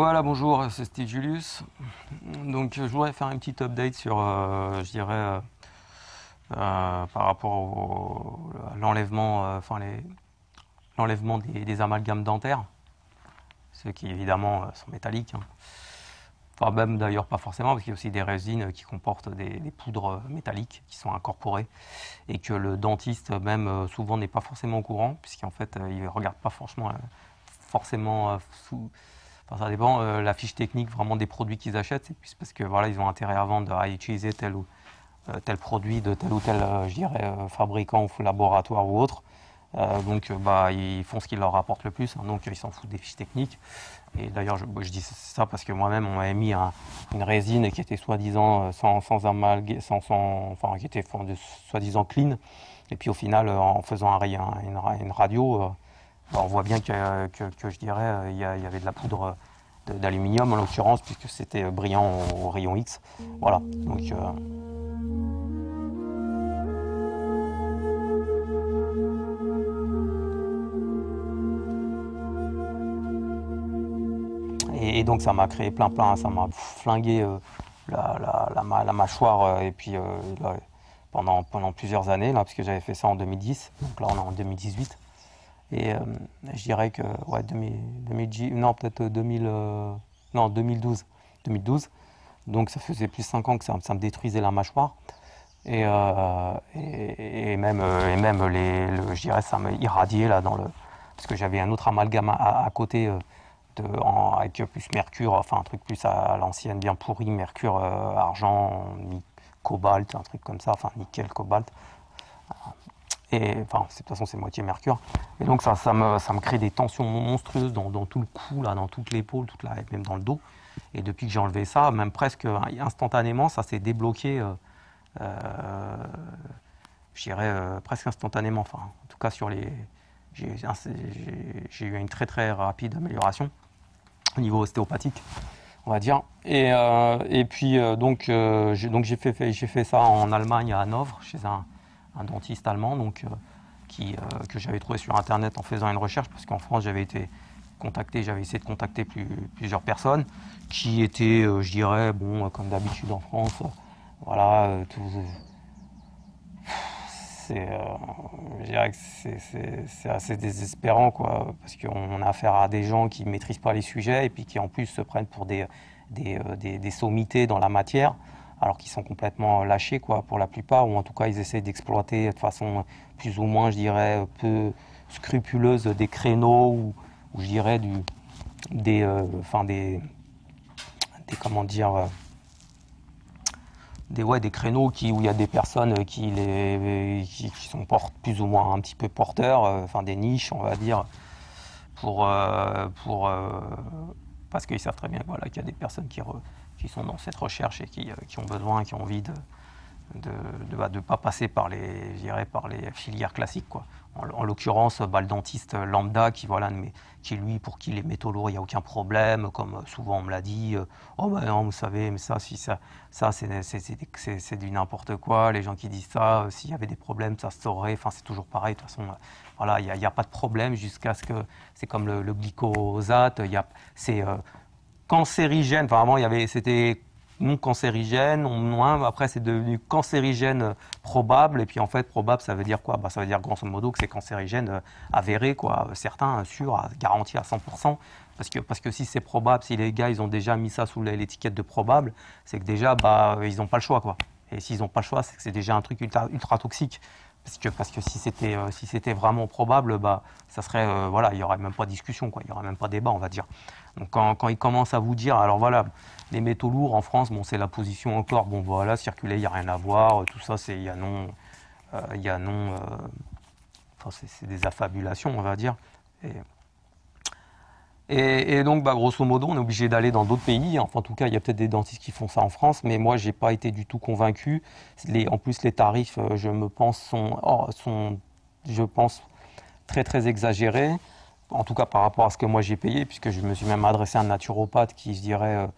Voilà, bonjour, c'est Steve Julius. Donc, je voudrais faire une petite update sur, je dirais, par rapport à l'enlèvement, l'enlèvement des amalgames dentaires, ceux qui évidemment sont métalliques, hein. Enfin, même d'ailleurs pas forcément, parce qu'il y a aussi des résines qui comportent des poudres métalliques qui sont incorporées et que le dentiste même souvent n'est pas forcément au courant, puisqu'en fait il ne regarde pas forcément sous. Enfin, ça dépend la fiche technique vraiment des produits qu'ils achètent, c'est plus parce que voilà, ils ont intérêt à vendre, à utiliser tel ou tel produit de tel ou tel, je dirais, fabricant ou laboratoire ou autre. Donc bah, ils font ce qui leur rapporte le plus, hein, donc ils s'en foutent des fiches techniques. Et d'ailleurs, je dis ça parce que moi-même, on m'avait mis une résine qui était soi-disant sans amalgame, enfin qui était soi-disant clean. Et puis au final, en faisant une radio, bah, on voit bien que je dirais, il y avait de la poudre d'aluminium en l'occurrence, puisque c'était brillant au rayon X. Voilà. Donc, et donc ça m'a créé plein, ça m'a flingué la mâchoire et puis là, pendant plusieurs années, là, parce que j'avais fait ça en 2010, donc là on est en 2018. Et je dirais que ouais, non, peut-être 2012. 2012. Donc ça faisait plus de 5 ans que ça me détruisait la mâchoire. Et même je dirais ça me irradiait là parce que j'avais un autre amalgame à côté avec plus mercure, enfin un truc plus à l'ancienne, bien pourri, mercure, argent, cobalt, un truc comme ça, enfin nickel, cobalt. Et enfin, de toute façon, c'est moitié mercure. Et donc, ça me crée des tensions monstrueuses dans tout le cou, là, dans toute l'épaule, même dans le dos. Et depuis que j'ai enlevé ça, même presque instantanément, ça s'est débloqué, je dirais presque instantanément. Enfin, en tout cas, j'ai eu une très très rapide amélioration au niveau ostéopathique, on va dire. Et puis, donc j'ai fait ça en Allemagne, à Hanovre, chez un dentiste allemand, donc, que j'avais trouvé sur internet en faisant une recherche, parce qu'en France j'avais essayé de contacter plusieurs personnes qui étaient, je dirais, bon, comme d'habitude en France, voilà, je dirais que c'est assez désespérant, quoi, parce qu'on a affaire à des gens qui ne maîtrisent pas les sujets et puis qui en plus se prennent pour des sommités dans la matière, alors qu'ils sont complètement lâchés, quoi, pour la plupart, ou en tout cas ils essaient d'exploiter de façon plus ou moins, je dirais, peu scrupuleuse des créneaux ou je dirais comment dire, des créneaux où il y a des personnes qui sont plus ou moins un petit peu porteurs, enfin des niches, on va dire, parce qu'ils savent très bien, voilà, qu'il y a des personnes qui sont dans cette recherche et qui ont besoin, qui ont envie de ne pas passer par les filières classiques, quoi. En l'occurrence, le dentiste lambda qui lui, pour qui les métaux lourds, il n'y a aucun problème, comme souvent on me l'a dit, oh ben non, vous savez, mais ça c'est du n'importe quoi, les gens qui disent ça, s'il y avait des problèmes, ça se saurait, enfin c'est toujours pareil, de toute façon, voilà, il n'y a pas de problème jusqu'à ce que, c'est comme le glyphosate, c'est cancérigène, enfin vraiment c'était non cancérigène, après c'est devenu cancérigène probable, et puis en fait probable ça veut dire quoi? Ça veut dire grosso modo que c'est cancérigène avéré, quoi, certains sûrs, garantis à 100%, parce que si c'est probable, si les gars ils ont déjà mis ça sous l'étiquette de probable, c'est que déjà ils n'ont pas le choix, quoi. Et s'ils n'ont pas le choix, c'est que c'est déjà un truc ultra toxique. Parce que si c'était vraiment probable, ça serait, voilà, il n'y aurait même pas de discussion, quoi, il n'y aurait même pas de débat, on va dire. Donc quand ils commencent à vous dire, alors voilà, les métaux lourds en France, bon, c'est la position encore, bon voilà, circuler, il n'y a rien à voir, tout ça, il y a non, enfin, c'est des affabulations, on va dire. Et donc, grosso modo, on est obligé d'aller dans d'autres pays. Enfin, en tout cas, il y a peut-être des dentistes qui font ça en France, mais moi, j'ai pas été du tout convaincu. En plus, les tarifs, je pense, très très exagérés. En tout cas, par rapport à ce que moi j'ai payé, puisque je me suis même adressé à un naturopathe qui, je dirais,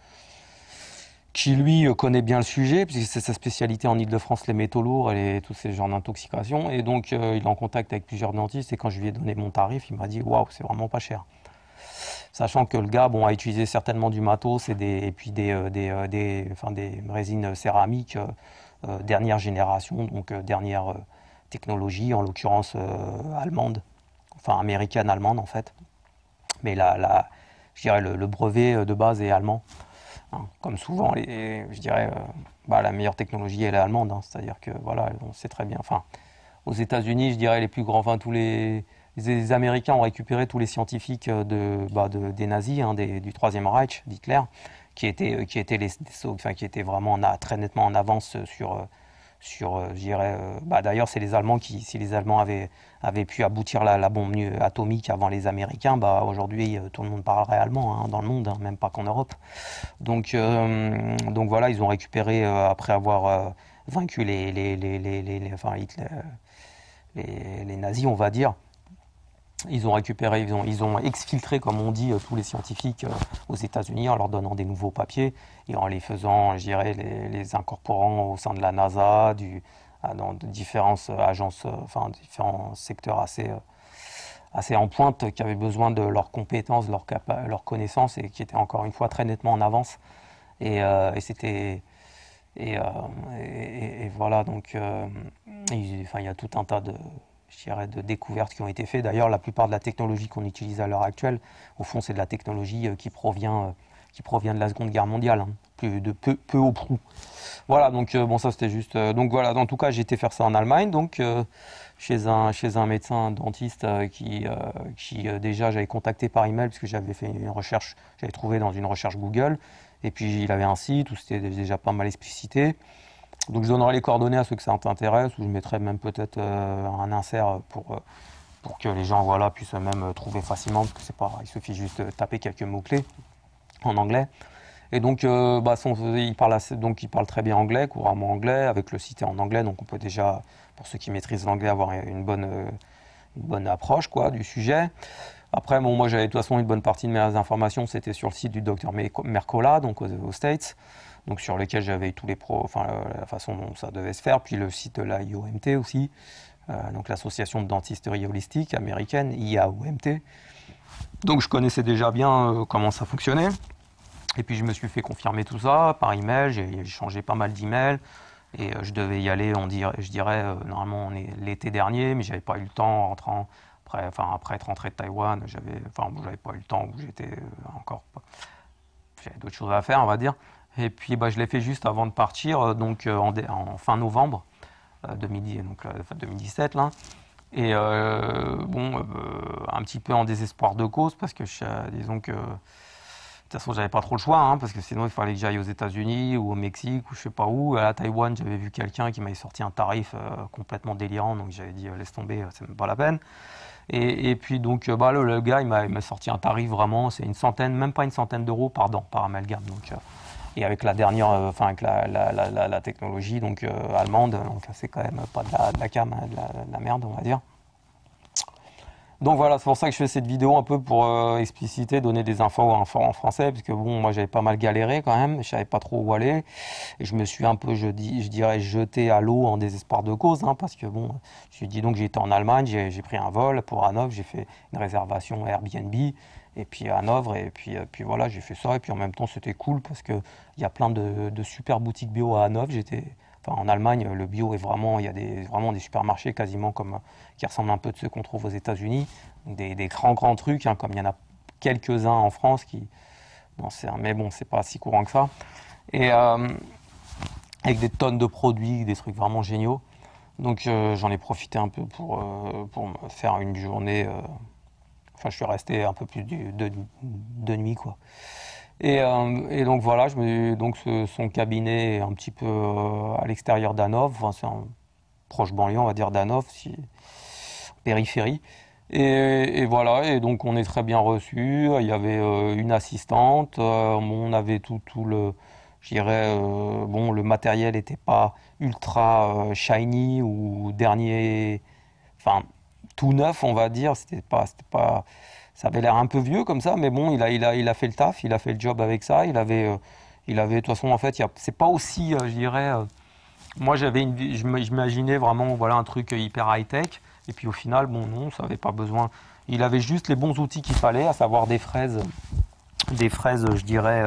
qui lui connaît bien le sujet, puisque c'est sa spécialité en Île-de-France, les métaux lourds et tous ces genres d'intoxication. Et donc, il est en contact avec plusieurs dentistes. Et quand je lui ai donné mon tarif, il m'a dit, waouh, c'est vraiment pas cher. Sachant que le gars, bon, a utilisé certainement du matos et puis enfin, des résines céramiques dernière génération, donc dernière technologie, en l'occurrence allemande, enfin américaine-allemande en fait. Mais je dirais le brevet de base est allemand. Hein. Comme souvent, je dirais, la meilleure technologie elle est allemande. Hein. C'est-à-dire que voilà, on sait très bien. Enfin, aux États-Unis, je dirais les plus grands, enfin les Américains ont récupéré tous les scientifiques des nazis, hein, du Troisième Reich, d'Hitler, qui étaient vraiment très nettement en avance je dirais, d'ailleurs, c'est les Allemands si les Allemands avaient pu aboutir la bombe atomique avant les Américains, aujourd'hui, tout le monde parlerait allemand hein, dans le monde, hein, même pas qu'en Europe. Donc voilà, ils ont récupéré, après avoir vaincu enfin, Hitler, les nazis, on va dire. Ils ont récupéré, ils ont exfiltré, comme on dit, tous les scientifiques aux États-Unis en leur donnant des nouveaux papiers et en les faisant, je dirais, les incorporant au sein de la NASA, dans différentes agences, enfin différents secteurs assez en pointe qui avaient besoin de leurs compétences, leurs connaissances et qui étaient encore une fois très nettement en avance. Et voilà, donc il y a tout un tas je dirais, de découvertes qui ont été faites. D'ailleurs, la plupart de la technologie qu'on utilise à l'heure actuelle, au fond, c'est de la technologie qui provient de la Seconde Guerre mondiale, hein, peu au prou. Voilà, donc bon, ça c'était juste. Donc voilà, en tout cas, j'ai été faire ça en Allemagne, donc chez un médecin dentiste qui déjà j'avais contacté par email parce que j'avais fait une recherche, j'avais trouvé dans une recherche Google, et puis il avait un site où c'était déjà pas mal explicité. Donc je donnerai les coordonnées à ceux que ça t'intéresse, ou je mettrai même peut-être un insert pour que les gens voilà, puissent même trouver facilement, parce que il suffit juste de taper quelques mots-clés en anglais. Et donc il parle très bien anglais, couramment anglais, avec le site en anglais, donc on peut déjà, pour ceux qui maîtrisent l'anglais, avoir une bonne approche quoi, du sujet. Après, bon, moi j'avais de toute façon une bonne partie de mes informations, c'était sur le site du docteur Mercola, donc aux States. Donc sur lequel j'avais tous les la façon dont ça devait se faire, puis le site de la IOMT aussi, donc l'association de dentisterie holistique américaine, IAOMT. Donc je connaissais déjà bien comment ça fonctionnait, et puis je me suis fait confirmer tout ça par email, j'ai changé pas mal d'emails, et je devais y aller, je dirais, normalement on est l'été dernier, mais j'avais pas eu le temps en rentrant, après être rentré de Taïwan, j'avais pas eu le temps, où j'étais j'avais d'autres choses à faire, on va dire. Et puis je l'ai fait juste avant de partir, donc en fin novembre 2017 là. Et un petit peu en désespoir de cause parce que disons que de toute façon j'avais pas trop le choix, hein, parce que sinon il fallait que j'aille aux États-Unis ou au Mexique ou je sais pas où. À Taïwan, j'avais vu quelqu'un qui m'avait sorti un tarif complètement délirant, donc j'avais dit laisse tomber, c'est même pas la peine. Et puis donc le gars il m'a sorti un tarif vraiment, c'est même pas une centaine d'euros par amalgame. Donc et avec la dernière, avec la technologie donc allemande, donc c'est quand même pas de la cam, hein, de la merde, on va dire. Donc voilà, c'est pour ça que je fais cette vidéo un peu pour expliciter, donner des infos en français, parce que bon, moi j'avais pas mal galéré quand même, je savais pas trop où aller, et je me suis un peu, je dirais, jeté à l'eau en désespoir de cause, hein, parce que bon, je dis donc j'étais en Allemagne, j'ai pris un vol pour Hanovre, j'ai fait une réservation Airbnb, et puis à Hanovre, et puis voilà, j'ai fait ça, et puis en même temps c'était cool, parce qu'il y a plein de super boutiques bio à Hanovre, en Allemagne, le bio est vraiment, il y a vraiment des supermarchés quasiment qui ressemblent un peu de ceux qu'on trouve aux États-Unis, des grands trucs, hein, comme il y en a quelques-uns en France mais bon, c'est pas si courant que ça. Et avec des tonnes de produits, des trucs vraiment géniaux. Donc j'en ai profité un peu pour me faire une journée. Je suis resté un peu plus de nuit, quoi. Et donc voilà, son cabinet est un petit peu à l'extérieur d'Hanovre, c'est en proche banlieue, on va dire, d'Hanovre, périphérie. Et voilà, et donc on est très bien reçu. Il y avait une assistante, on avait tout je dirais, le matériel n'était pas ultra shiny ou dernier, tout neuf, on va dire. C'était pas, ça avait l'air un peu vieux comme ça, mais bon, il a fait le taf, il a fait le job avec ça. Il avait de toute façon, en fait, c'est pas aussi, je dirais. Moi, j'imaginais vraiment, voilà, un truc hyper high tech. Et puis au final, bon, non, ça avait pas besoin. Il avait juste les bons outils qu'il fallait, à savoir des fraises, je dirais,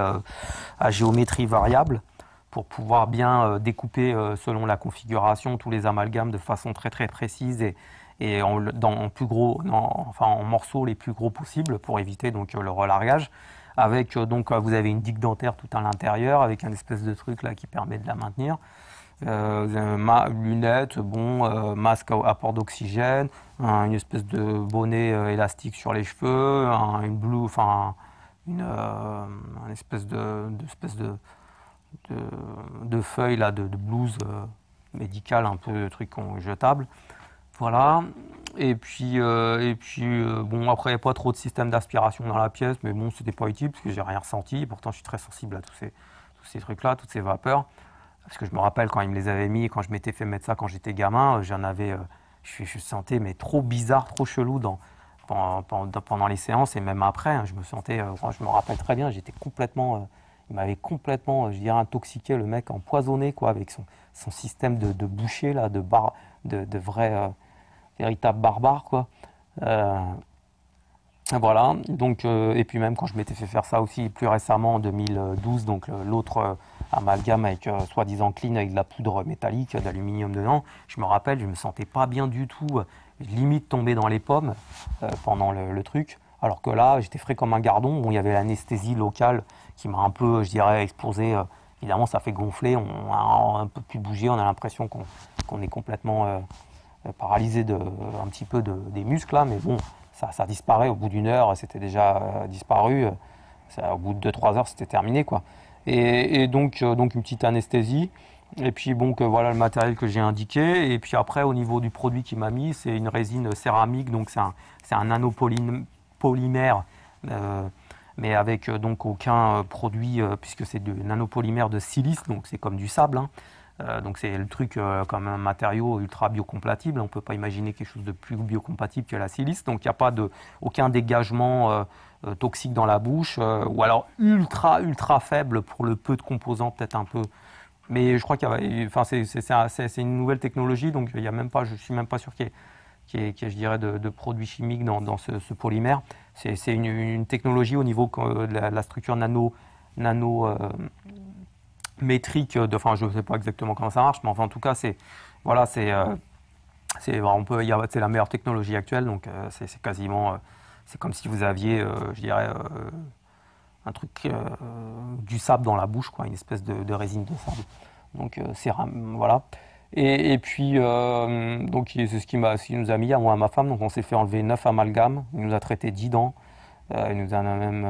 à géométrie variable, pour pouvoir bien découper selon la configuration tous les amalgames de façon très très précise et en plus gros, enfin en morceaux les plus gros possibles pour éviter donc le relargage. Avec donc vous avez une digue dentaire tout à l'intérieur avec un espèce de truc là qui permet de la maintenir. Lunettes, masque à apport d'oxygène, une espèce de bonnet élastique sur les cheveux, une espèce de feuille là, de blouse médicale, un peu truc jetable. Voilà. Et puis bon, après, il n'y a pas trop de système d'aspiration dans la pièce, mais bon, c'était pas utile parce que j'ai rien ressenti. Pourtant, je suis très sensible à tous ces trucs-là, toutes ces vapeurs. Parce que je me rappelle quand ils me les avaient mis, quand je m'étais fait mettre ça quand j'étais gamin, je sentais mais trop bizarre, trop chelou pendant les séances et même après. Hein, je me rappelle très bien, j'étais complètement, il m'avait complètement, je dirais, intoxiqué, le mec, empoisonné quoi, avec son système de boucher là, de vrai véritable barbare quoi. Voilà, donc, et puis même quand je m'étais fait faire ça aussi plus récemment en 2012, donc l'autre amalgame avec soi-disant clean avec de la poudre métallique, d'aluminium dedans, je me rappelle, je me sentais pas bien du tout, limite tombé dans les pommes pendant le truc, alors que là j'étais frais comme un gardon. Bon, il y avait l'anesthésie locale qui m'a un peu, je dirais, explosé. Évidemment ça fait gonfler, on a un peu plus bougé, on a l'impression qu'on est complètement paralysé un petit peu des muscles là, mais bon. Ça disparaît au bout d'une heure, c'était déjà disparu. Au bout de 2-3 heures, c'était terminé quoi. Et donc une petite anesthésie. Et puis bon, voilà le matériel que j'ai indiqué. Et puis après, au niveau du produit qu'il m'a mis, c'est une résine céramique, donc c'est un nanopolymère, mais avec donc aucun produit, puisque c'est du nanopolymère de silice, donc c'est comme du sable. Hein. Donc c'est le truc comme un matériau ultra biocompatible. On ne peut pas imaginer quelque chose de plus biocompatible que la silice. Donc il n'y a pas aucun dégagement toxique dans la bouche, ou alors ultra faible pour le peu de composants, peut-être un peu. Mais je crois c'est une nouvelle technologie, donc il y a même pas, je ne suis même pas sûr qu'il y ait, je dirais, de produits chimiques dans ce polymère. C'est une technologie au niveau de la structure nano métrique, enfin je ne sais pas exactement comment ça marche, mais enfin en tout cas c'est voilà, c'est la meilleure technologie actuelle, donc c'est quasiment c'est comme si vous aviez je dirais un truc du sable dans la bouche quoi, une espèce de résine de sable, donc voilà. Et puis donc c'est ce qui nous a mis à moi et à ma femme, donc on s'est fait enlever 9 amalgames, il nous a traité 10 dents. Il nous en a même,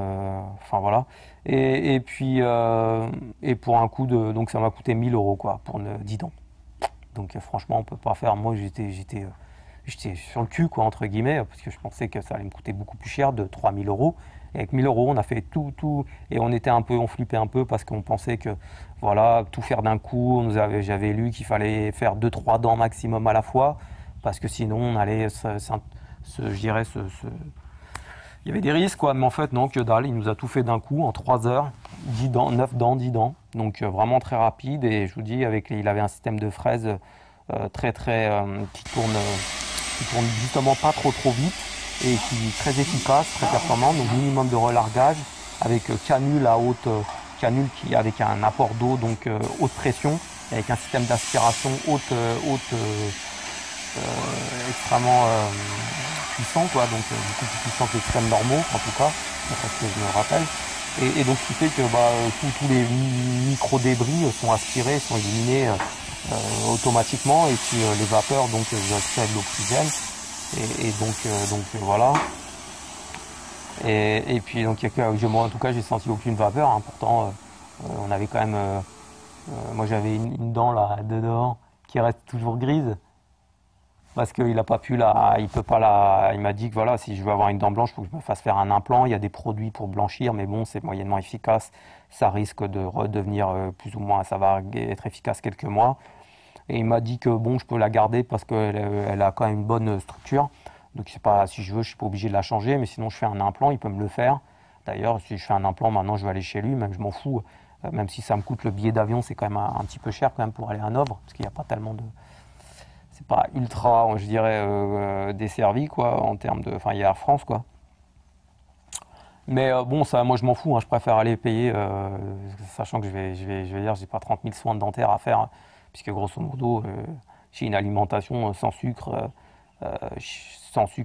enfin voilà. Et puis, et pour un coût donc ça m'a coûté 1 000 € quoi, pour 10 dents. Donc franchement, on peut pas faire. Moi, j'étais sur le cul quoi, entre guillemets, parce que je pensais que ça allait me coûter beaucoup plus cher, de 3 000 €. Et avec 1 000 €, on a fait tout, et on flippait un peu parce qu'on pensait que voilà, tout faire d'un coup. J'avais lu qu'il fallait faire 2-3 dents maximum à la fois, parce que sinon on allait je dirais il y avait des risques quoi, mais en fait non, que dalle, il nous a tout fait d'un coup en 3 heures, 10 dents, 9 dents, 10 dents, donc vraiment très rapide. Et je vous dis, il avait un système de fraises qui tourne justement pas trop vite et qui est très efficace, très performant, donc minimum de relargage avec canule avec un apport d'eau, donc haute pression, avec un système d'aspiration extrêmement puissant quoi, donc beaucoup plus puissant que les crèmes normaux en tout cas, parce que je me rappelle. Et donc ce qui fait que tous les micro-débris sont aspirés, sont éliminés automatiquement, et puis les vapeurs donc accèdent l'oxygène, et donc voilà. Et puis donc moi en tout cas j'ai senti aucune vapeur, hein. Pourtant on avait quand même moi j'avais une dent là dedans qui reste toujours grise. Parce qu'il a pas pu il peut pas il m'a dit que voilà, si je veux avoir une dent blanche, il faut que je me fasse faire un implant. Il y a des produits pour blanchir, mais bon, c'est moyennement efficace. Ça risque de redevenir plus ou moins, ça va être efficace quelques mois. Et il m'a dit que bon, je peux la garder parce qu'elle a quand même une bonne structure. Donc c'est pas, si je veux, je suis pas obligé de la changer, mais sinon je fais un implant, il peut me le faire. D'ailleurs, si je fais un implant maintenant, je vais aller chez lui, même je m'en fous. Même si ça me coûte le billet d'avion, c'est quand même un petit peu cher quand même pour aller à Hanovre, parce qu'il n'y a pas tellement de c'est pas ultra, je dirais, desservi, quoi, en termes de. Enfin, il y a Air France, quoi. Mais bon, ça, moi, je m'en fous, hein, je préfère aller payer, sachant que je vais dire, j'ai pas 30 000 soins dentaires à faire, puisque grosso modo, j'ai une alimentation sans sucre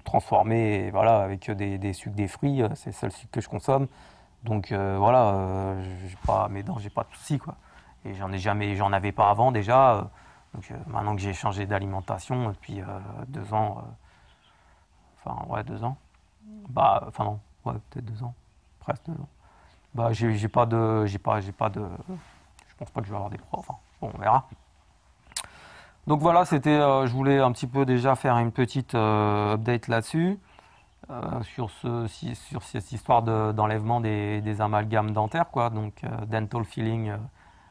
transformé, et voilà, avec des sucres, des fruits, c'est le seul sucre que je consomme. Donc voilà, j'ai pas, mes dents, j'ai pas de soucis, quoi. Et j'en avais pas avant déjà. Donc maintenant que j'ai changé d'alimentation depuis 2 ans, enfin ouais 2 ans, bah enfin non, ouais peut-être 2 ans, presque 2 ans. Bah j'ai pas de, je pense pas que je vais avoir des profs. Enfin, bon, on verra. Donc voilà, je voulais un petit peu déjà faire une petite update là-dessus, sur cette histoire d'enlèvement des amalgames dentaires, quoi, donc dental filling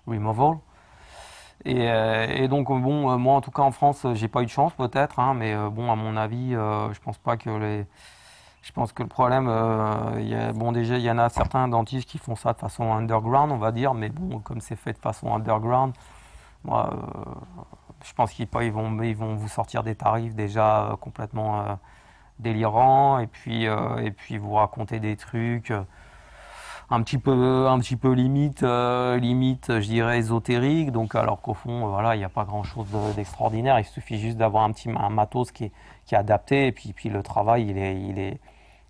removal. Et donc bon, moi en tout cas en France, j'ai pas eu de chance peut-être, hein, mais bon à mon avis, je pense pas que je pense que le problème, bon déjà il y en a certains dentistes qui font ça de façon underground, on va dire, mais bon comme c'est fait de façon underground, moi je pense ils vont vous sortir des tarifs déjà complètement délirants, et puis vous raconter des trucs un petit peu limite, je dirais ésotérique. Donc, alors qu'au fond, voilà, il n'y a pas grand-chose d'extraordinaire. Il suffit juste d'avoir un matos qui est adapté, et puis le travail,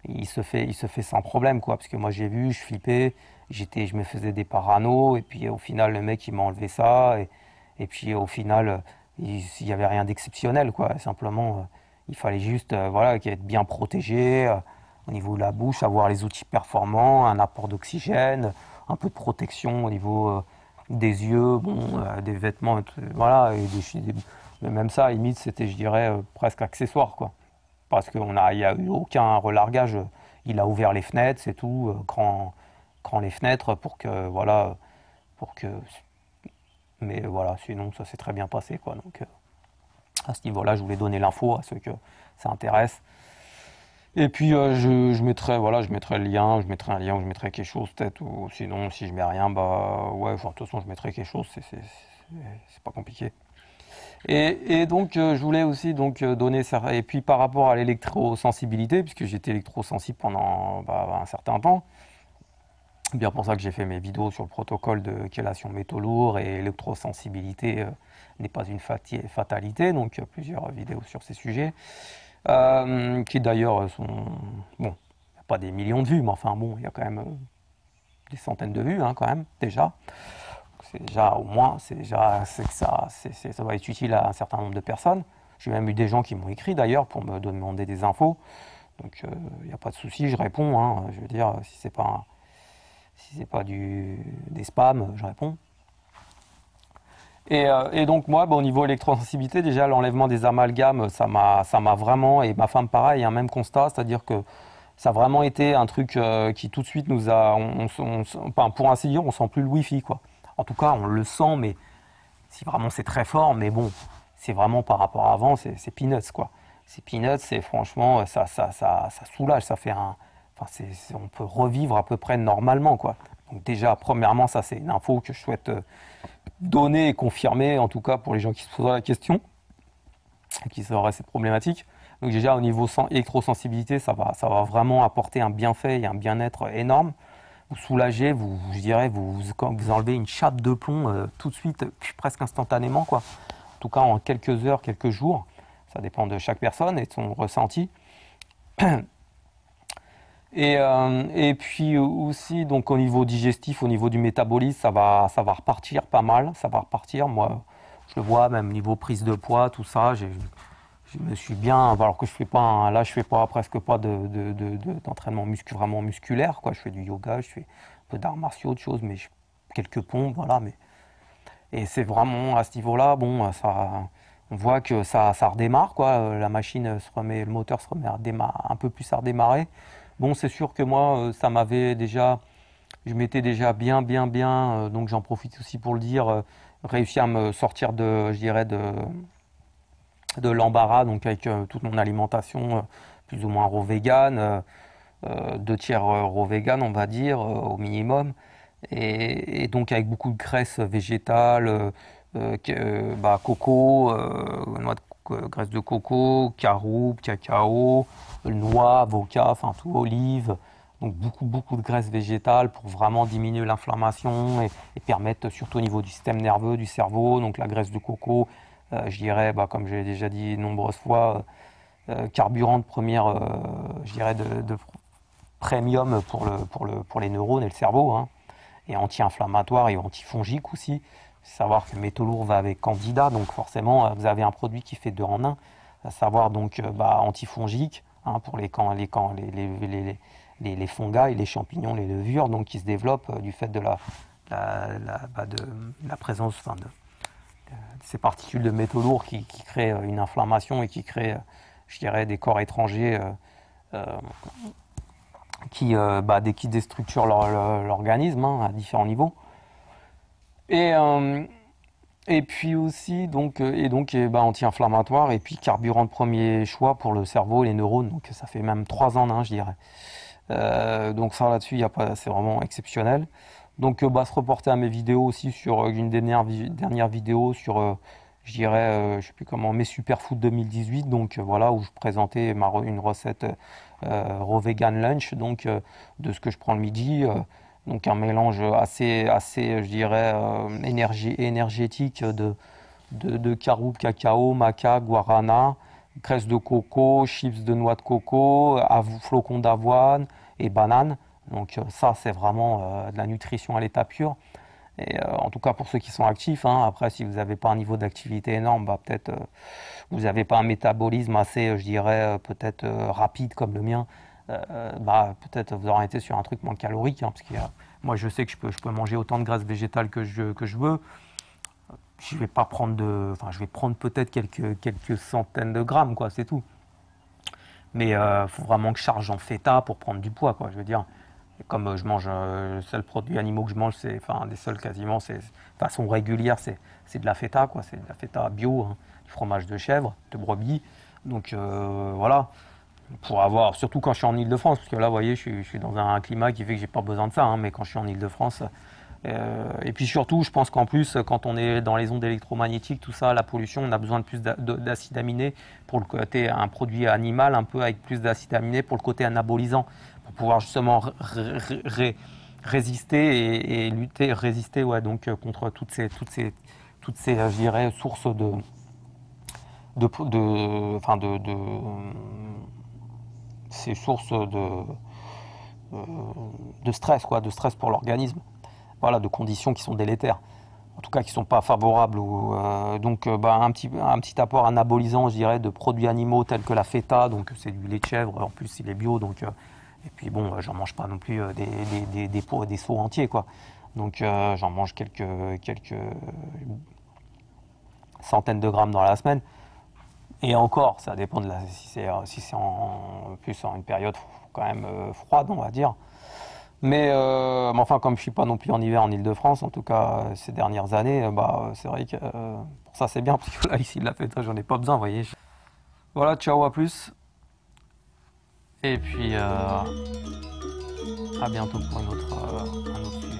il se fait sans problème, quoi. Parce que moi, j'ai vu, je flippais, je me faisais des paranos, et puis au final, le mec, il m'a enlevé ça, et puis au final, il n'y avait rien d'exceptionnel, quoi. Simplement, il fallait juste, voilà, être bien protégé. Au niveau de la bouche, avoir les outils performants, un apport d'oxygène, un peu de protection au niveau des yeux, bon, des vêtements, voilà, mais même ça, à la limite, c'était, je dirais, presque accessoire, quoi. Parce qu'il n'y a eu aucun relargage. Il a ouvert les fenêtres, c'est tout, grand les fenêtres pour que, voilà, pour que, mais voilà, sinon ça s'est très bien passé, quoi. Donc à ce niveau-là, je voulais donner l'info à ceux que ça intéresse. Et puis je mettrai, voilà, je mettrai le lien, je mettrai un lien ou je mettrai quelque chose peut-être, ou sinon si je mets rien, bah ouais, enfin, de toute façon je mettrai quelque chose, c'est pas compliqué. Et donc je voulais aussi donc donner ça, et puis par rapport à l'électrosensibilité, puisque j'étais électrosensible pendant un certain temps, bien pour ça que j'ai fait mes vidéos sur le protocole de chélation métaux lourds, et l'électrosensibilité n'est pas une fatalité, donc plusieurs vidéos sur ces sujets. Qui d'ailleurs sont, bon, pas des millions de vues, mais enfin bon, il y a quand même des centaines de vues, hein, quand même, déjà. C'est déjà, au moins, c'est que ça va être utile à un certain nombre de personnes. J'ai même eu des gens qui m'ont écrit d'ailleurs pour me demander des infos. Donc il n'y a pas de souci, je réponds, hein. Je veux dire, si c'est pas des spams, je réponds. Et donc moi, au niveau électrosensibilité, déjà l'enlèvement des amalgames, ça m'a vraiment, et ma femme pareil, un même constat, c'est-à-dire que ça a vraiment été un truc qui tout de suite nous a, enfin, pour ainsi dire, on sent plus le wifi, quoi. En tout cas, on le sent, mais si vraiment c'est très fort, mais bon, c'est vraiment par rapport à avant, c'est peanuts, quoi. C'est peanuts, c'est franchement, ça soulage, ça fait enfin, on peut revivre à peu près normalement, quoi. Donc déjà, premièrement, ça c'est une info que je souhaite donner et confirmer, en tout cas pour les gens qui se poseraient la question, qui auraient cette problématique. Donc déjà au niveau électrosensibilité, ça va vraiment apporter un bienfait et un bien-être énorme. Vous soulagez, je dirais, quand vous enlevez une chape de plomb tout de suite, presque instantanément, quoi. En tout cas en quelques heures, quelques jours. Ça dépend de chaque personne et de son ressenti. Et puis aussi, donc au niveau digestif, au niveau du métabolisme, ça va repartir pas mal. Ça va repartir. Moi, je le vois, même niveau prise de poids, tout ça. Je me suis bien. Alors que je fais pas, là, je fais pas presque pas d'entraînement vraiment musculaire, quoi. Je fais du yoga, je fais un peu d'arts martiaux, de choses, mais quelques pompes, voilà. Et c'est vraiment à ce niveau-là, bon, on voit que ça redémarre, quoi. La machine se remet, le moteur se remet un peu plus à redémarrer. Bon, c'est sûr que moi, je m'étais déjà bien, donc j'en profite aussi pour le dire, réussi à me sortir je dirais, de l'embarras, donc avec toute mon alimentation plus ou moins raw vegan, 2 tiers raw vegan, on va dire, au minimum, et donc avec beaucoup de graisse végétale, coco, noix de graisse de coco, caroube, cacao, noix, avocat, enfin tout, olive. Donc beaucoup de graisse végétale pour vraiment diminuer l'inflammation et permettre surtout au niveau du système nerveux, du cerveau. Donc la graisse de coco, je dirais, comme j'ai déjà dit de nombreuses fois, carburant de première, je dirais, de premium pour les neurones et le cerveau, hein, et anti-inflammatoire et antifongique aussi. Il faut savoir que le métaux lourd va avec Candida, donc forcément vous avez un produit qui fait 2 en 1, à savoir donc antifongique, hein, pour les fungi, les champignons, les levures, donc qui se développent du fait de la présence, enfin, de ces particules de métaux lourds qui créent une inflammation et qui créent, je dirais, des corps étrangers qui déstructurent l'organisme, hein, à différents niveaux. Et puis aussi anti-inflammatoire et puis carburant de premier choix pour le cerveau et les neurones. Donc ça fait même 3 en 1, je dirais. Donc ça là-dessus, c'est vraiment exceptionnel. Donc se reporter à mes vidéos aussi sur une dernière vidéo sur, je dirais, je sais plus comment, mes superfood 2018. Donc voilà, où je présentais une recette raw vegan lunch, donc de ce que je prends le midi. Donc un mélange assez je dirais, énergétique de caroube, cacao, maca, guarana, graisse de coco, chips de noix de coco, flocons d'avoine et banane. Donc ça, c'est vraiment de la nutrition à l'état pur. Et en tout cas pour ceux qui sont actifs, hein. Après, si vous n'avez pas un niveau d'activité énorme, peut-être vous n'avez pas un métabolisme assez, je dirais, peut-être rapide comme le mien. Peut-être vous aurez été sur un truc moins calorique, hein, parce que moi je sais que je peux manger autant de graisse végétale que je veux. Je vais pas prendre je vais prendre peut-être quelques centaines de grammes, quoi, c'est tout. Mais faut vraiment que je charge en feta pour prendre du poids, quoi, je veux dire. Et comme je mange, le seul produit animaux que je mange, des seuls quasiment, c'est de façon régulière, c'est de la feta, quoi, c'est de la feta bio, hein, du fromage de chèvre, de brebis. Donc voilà. Pour avoir, surtout quand je suis en Ile-de-France, parce que là, vous voyez, je suis dans un climat qui fait que j'ai pas besoin de ça, hein, mais quand je suis en Ile-de-France, et puis surtout, je pense qu'en plus, quand on est dans les ondes électromagnétiques, tout ça, la pollution, on a besoin de plus d'acide aminé pour le côté, un produit animal un peu avec plus d'acide aminé pour le côté anabolisant, pour pouvoir justement résister et lutter, résister, ouais, donc contre toutes ces, je dirais, sources ces sources de stress, quoi, de stress pour l'organisme, voilà, de conditions qui sont délétères, en tout cas qui ne sont pas favorables. Donc un petit apport anabolisant, je dirais, de produits animaux tels que la feta, donc c'est du lait de chèvre, en plus il est bio, donc, et puis bon, j'en mange pas non plus des seaux entiers, quoi. Donc j'en mange quelques centaines de grammes dans la semaine. Et encore, ça dépend de si c'est en plus en une période quand même froide, on va dire. Mais enfin, comme je suis pas non plus en hiver en Ile-de-France, en tout cas ces dernières années, c'est vrai que pour ça c'est bien, parce que là ici de la fête, j'en ai pas besoin, vous voyez. Voilà, ciao, à plus. Et puis à bientôt pour un autre sujet.